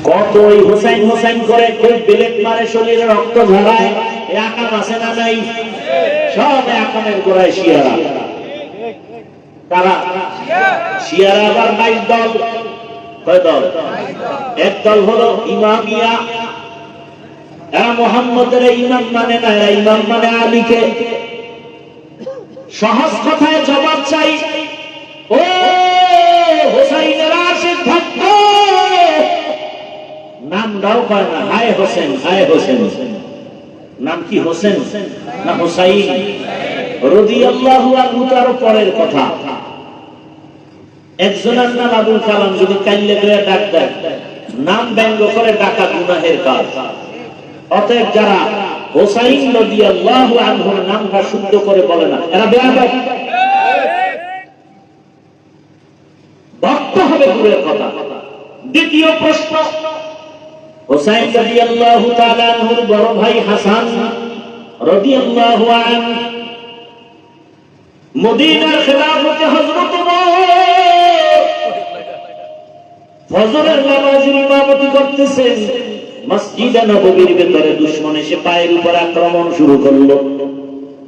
কতই হুসাইন হুসাইন করে কেউ বিলেট মারে, শরীরে রক্ত ঝরায়, আকাম আছে না নাই? সব আকামের গোড়ায় শিয়ারা। তারা শিয়ারা আবার 22 দল। কয় দল? এক দল হলো ইমামিয়া, এরা মুহাম্মদের ইমাম মানে না, এরা ইমাম মানে আলীকে। সহজ কথায় জবাব চাই, ও হুসাইনের আশিক ভক্ত, নাম দাও পায় না, হায় হোসেন, হায় হোসেন। নাম কি হোসেন না হুসাইন? রাদিয়াল্লাহু আনহু তার পরের কথা। একজনের নাম আবুল কালাম, যদি কাইলে গিয়ে ডাক দেয়, নাম ব্যঙ্গ করে ডাকা গুনাহের কাজ। অতএব যারা হুসাইন রাদিয়াল্লাহু আনহুর নামটা শুদ্ধ করে বলে না, এরা বেয়াদব, ভক্ত হবে দূরের কথা। দ্বিতীয় প্রশ্ন, হুসাইন রাদিয়াল্লাহু তাআলা আনহুর বড় ভাই হাসান রাদিয়াল্লাহু আনহু মদিনার খেলাফতে হযরত ফজরের নামাজের ইমামতি করতেছেন। মসজিদে নববীর ভেতরে দুশমন এসে পায়ের উপর আক্রমণ শুরু করলো।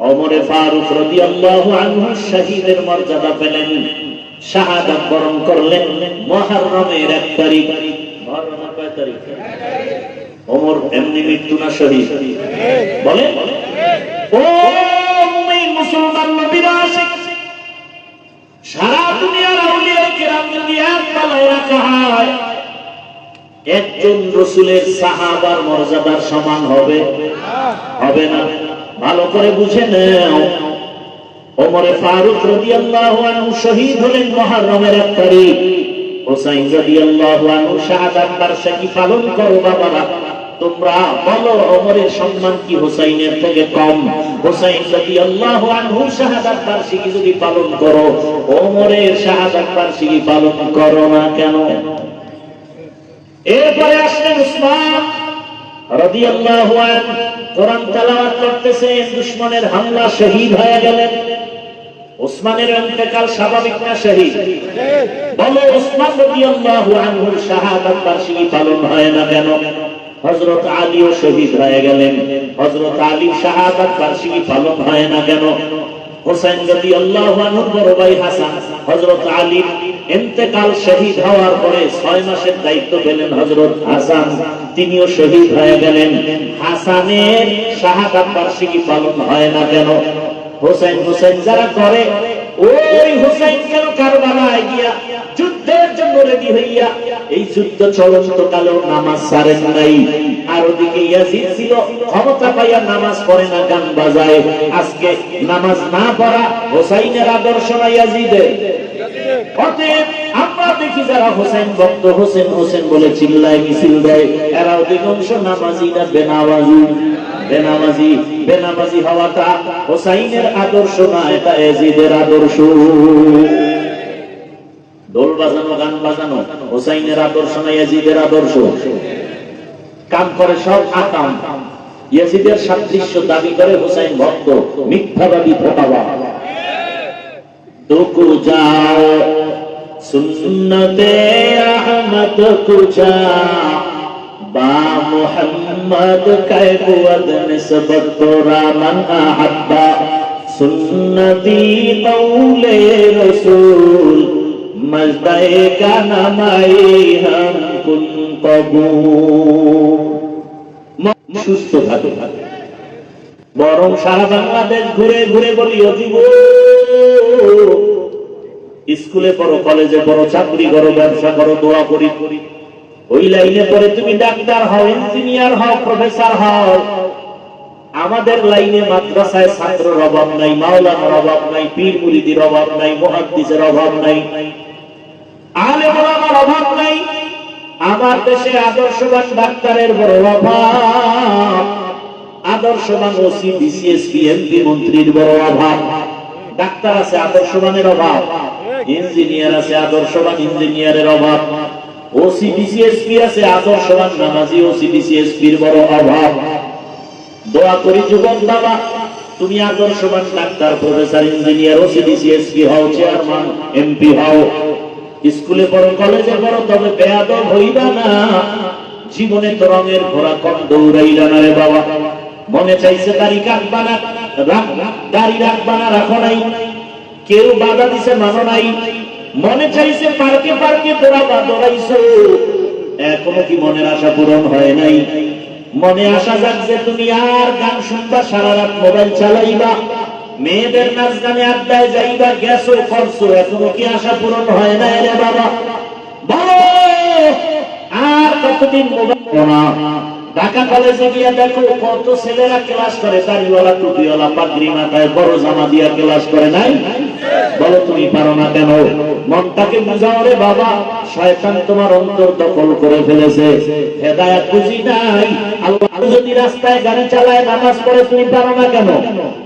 ওমর ফারুক রাদিয়াল্লাহু আনহু শহীদের মর্যাদা পেলেন, শাহাদাত বরণ করলেন মুহররমের 1 তারিখ। মুহররমের কয় তারিখ? ওমর এমনি মৃত্যু না শহীদ? বলে ও মুসলমান নবীর আশিক, সারা দুনিয়ার আউলিয়া কিরাম যদি এক পালায় রাখা হয়, একজন রাসূলের সাহাবার মর্যাদার সমান হবে? হবে না। ভালো করে বুঝে নাও, ওমর ফারুক রাদিয়াল্লাহু আনহু শহীদ হলেন মুহররমের 1 তারিখ। হুসাইন রাদিয়াল্লাহু আনহু শাহাদাত বার্ষিকী পালন করো বাবারা। তোমরা বলো ওমরের সম্মান কি হুসাইনের থেকে কম? হুসাইন রাদিয়াল্লাহু আনহু শাহাদাত বার্ষিকী যদি পালন করো, ওমরের শাহাদাত বার্ষিকী পালন করো না কেন? এরপরে আসলেন উসমান রাদিয়াল্লাহু আনহু, কোরআন তেলাওয়াত করতেছেন, দুশমনের হামলা, শহীদ হয়ে গেলেন। উসমানের ইন্তেকাল স্বাভাবিক না শহীদ? বলো উসমান রাদিয়াল্লাহু আনহুর শাহাদাত বার্ষিকী পালন হয় না কেন? হযরত আলীও শহীদ হয়ে গেলেন, হযরত আলীর শাহাদাত বার্ষিকী পালন হয় না কেন? হুসাইন রাদিয়াল্লাহু আনহুর বড় ভাই হাসান, হযরত আলীর ইন্তেকাল শহীদ হওয়ার পরে 6 মাসের দায়িত্ব পেলেন হযরত হাসান, তিনিও শহীদ হয়ে গেলেন। হাসানের শাহাদাত বার্ষিকী পালন হয় না কেন? হুসাইন হুসাইন যারা করে, ওই হুসাইন কেন কারবালায় গিয়া যুদ্ধের জন্য রেডি হইয়া এই যুদ্ধ চলন্ত কালেও নামাজ ছাড়েন নাই। আর ওদিকে ইয়াজিদ ছিল, ক্ষমতা পাইয়া নামাজ পড়ে না, গান বাজায়। আজকে নামাজ না পড়া হুসাইনের আদর্শ না ইয়াজিদের? অতএব আমরা দেখি যারা হুসাইন ভক্ত, হোসেন হোসেন বলে চিল্লায় মিছিল দেয়, এরা অধিকাংশ নামাজি না বেনামাজি? বেনামাজি। বেনামাজি হওয়াটা হুসাইনের আদর্শ না, এটা ইয়াজিদের আদর্শ। ঢোল বাজানো, গান বাজানো হুসাইনের আদর্শ না ইয়াজিদের আদর্শ? কাম করে সব আকাম, ইয়াজিদের সাদৃশ্য দাবি করে হুসাইন ভক্ত, মিথ্যাবাদী, ফোঁটাবাজ। দুকু যাও সুন্নতে আহমদ কুচা, বা মুহাম্মদ কায়বুদ নিসবত তোরা মান আহাব্বা, সুন্নতি কওলে রাসূল মজদায়ে কা নামাই হাম কুন কবুল। সুস্থ থাকে, বরং সারা বাংলাদেশ ঘুরে ঘুরে বলি, ও যুবক, স্কুলে পড়ো, কলেজে পড়ো, চাকরি করো, ব্যবসা করো, দোয়া করি, ওই লাইনে পড়ে তুমি ডাক্তার হও, ইঞ্জিনিয়ার হও, প্রফেসর হও। আমাদের লাইনে মাদ্রাসায় ছাত্রের অভাব নাই, মাওলানার অভাব নাই, পীর মুরিদির অভাব নাই, মুহাদ্দিসের অভাব নাই, আলেম ওলামার অভাব নাই। আমার দেশে আদর্শবান ডাক্তারের বড় অভাব, আদর্শবান ওসি, বিসিএস, এমপি, মন্ত্রীর বড় অভাব। ডাক্তার আছে, আদর্শবানের অভাব। ইঞ্জিনিয়ার আছে, আদর্শবান ইঞ্জিনিয়ারের অভাব। ওসি, বিসিএসপি আছে, আদর্শবান নামাজি ওসি, বিসিএসপির বড় অভাব। দোয়া করি যুবক বাবা, তুমি আদর্শবান ডাক্তার, প্রফেসর, ইঞ্জিনিয়ার, ওসি, বিসিএসপি হও, চেয়ারম্যান, এমপি হও। স্কুলে পড়ো, কলেজে পড়ো, তবে বেয়াদব হইবা না। জীবনে তো রঙের ঘোড়া কম দৌড়াইলা না রে বাবা। মনে চাইছে দাড়ি কাটবা না, দাড়ি রাখবা না, রাখো নাই। কেউ বাধা দিছে, মানো নাই। মনে চাইছে পার্কে পার্কে তোরা দৌড়াইছো, এখনো কি মনের আশা পূরণ হয় নাই? মনে আশা যাচ্ছে তুমি আর গান শুনবা, সারা রাত মোবাইল চালাইবা, মেয়েদের নাচ গানে আড্ডায় যাইবা, গেছো করছো, এখনো কি আশা পূরণ হয় নাই রে বাবা? আর কতদিন মোবাইল না? ঢাকা কলেজে গিয়ে দেখো কত ছেলেরা ক্লাস করে, দাড়িওয়ালা টুপিওয়ালা পাগড়ি মাথায় বড় জামা দিয়া ক্লাস করে নাই? বলো তুমি পারো না কেন? মনটাকে বুঝাও রে বাবা, শয়তান তোমার অন্তর দখল করে ফেলেছে, হেদায়েত বুঝি নাই। আল্লাহ যদি রাস্তায় গাড়ি চালায়, নামাজ পড়ে, তুমি পারো না কেন?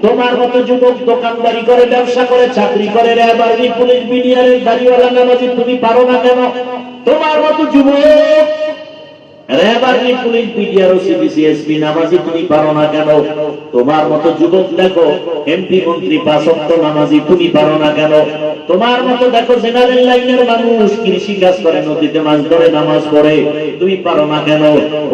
তোমার মতো যুবক দোকানদারি করে, ব্যবসা করে, চাকরি করে, র্যাব আর্মি পুলিশ বিডিআরের দাড়িওয়ালা নামাজি, তুমি পারো না কেন? তোমার মতো যুবক RAB army police BDR ওসিবিসি SP নামাজি, তুমি পারো না কেন? তোমার মতো যুবক দেখো এমপি মন্ত্রী 5 ওয়াক্ত নামাজি, তুমি পারো না কেন? তোমার মতো দেখো জেনারেল লাইনের মানুষ কৃষি কাজ করে, নদীতে মাছ ধরে, নামাজ পড়ে, তুমি পারো না কেন?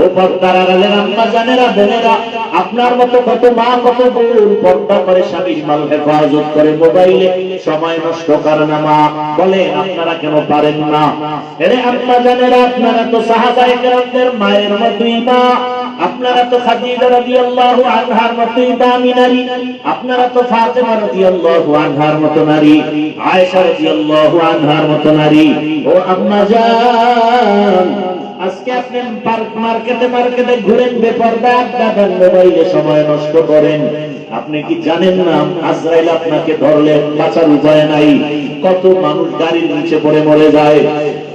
ও পর্দার আড়ালের আম্মা জানেরা, বোনেরা, আপনার মতো কত মা, কত বোন পর্দা করে, স্বামীর মাল হেফাজত করে, মোবাইলে সময় নষ্ট করে না। মা বলে আপনারা কেন পারেন না? আরে আম্মা জানেরা, আপনারা তো সাহাবায়ে কেরামদের মায়ের মতোই মা, আপনারা তো খাদিজা রাদিয়াল্লাহু আনহার মতোই দামি নারী, আপনারা তো ফাতেমা রাদিয়াল্লাহু আনহার মতো নারী, আয়েশা রাদিয়াল্লাহু আনহার মতো নারী। ও আম্মা জান, আজকে আপনি মার্কেটে মার্কেটে ঘুরেন, বেপরদা আড্ডা দেন, মোবাইলে সময় নষ্ট করেন। আপনি কি জানেন না আজরাইল আপনাকে ধরলে বাঁচার উপায় নাই? কত মানুষ গাড়ির নিচে পড়ে মরে যায়,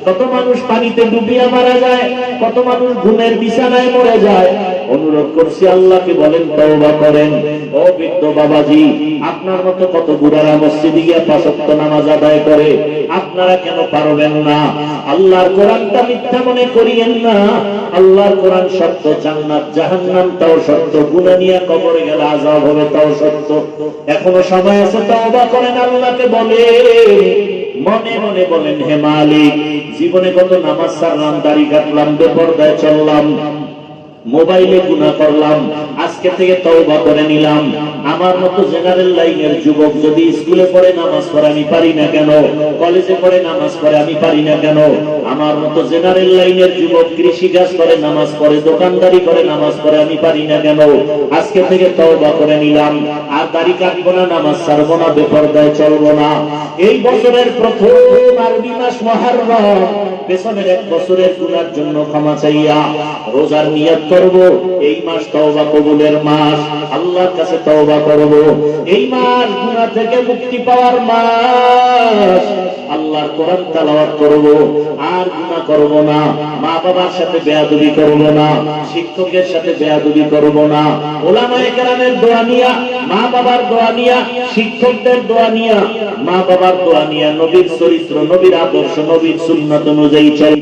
কত মানুষ পানিতে ডুবিয়ে মারা যায়, কত মানুষ ঘুমের বিছানায় মরে যায়। অনুরোধ করছি আল্লাহকে বলেন, তওবা করেন। ও বৃদ্ধ বাবাজি, আপনার মতো কত বুড়ারা মসজিদে গিয়ে 5 ওয়াক্ত নামাজ আদায় করে, আপনারা কেন পারবেন না? আল্লাহর কোরআনটা মিথ্যা মনে করিয়েন না। আল্লাহর কোরআন সত্য, জান্নাত জাহান্নাম তাও সত্য, গুনাহ নিয়ে কবরে গেলে আযাব হবে তাও সত্য। এখনো সময় আছে, তওবা করেন, আল্লাহকে বলেন, মনে মনে বলেন, হে মালিক, জীবনে কত নামাজ ছাড়লাম, দাড়ি কাটলাম, বেপরদায় চললাম, মোবাইলে গুনাহ করলাম, আজকে থেকে তওবা করে নিলাম। আমার মতো জেনারেল লাইনের যুবক যদি স্কুলে পড়ে নামাজ পড়ে, আমি পারি না কেন? কলেজে পড়ে নামাজ পড়ে, আমি পারি না কেন? আমার মতো জেনারেল লাইনের যুবক কৃষি কাজ করে, নামাজ পড়ে, দোকানদারি করে, নামাজ পড়ে, আমি পারি না কেন? আজকে থেকে তওবা করে নিলাম, আর দাড়ি কাটবো না, নামাজ ছাড়বো না, বেপরদায় চলবো না। এই বছরের প্রথম আরবি মাস মুহররম, পেছনের 1 বছরের গুনার জন্য ক্ষমা চাইয়া রোজার নিয়ত করব। এই মাস তওবা কবুলের মাস, আল্লাহর কাছে তওবা করব। এই মাস গুনাহ থেকে মুক্তি পাওয়ার মাস, আল্লাহর কোরআন তেলাওয়াত করব, আর গুনাহ করব না, মা বাবার সাথে বেয়াদবি করব না, শিক্ষকের সাথে বেয়াদবি করব না। উলামায়ে কেরামের দোয়া নিয়া, মা বাবার দোয়া নিয়া, শিক্ষকদের দোয়া নিয়া, মা বাবার দোয়া নিয়া, নবীর চরিত্র, নবীর আদর্শ, নবীর সুন্নাত অনুযায়ী চল।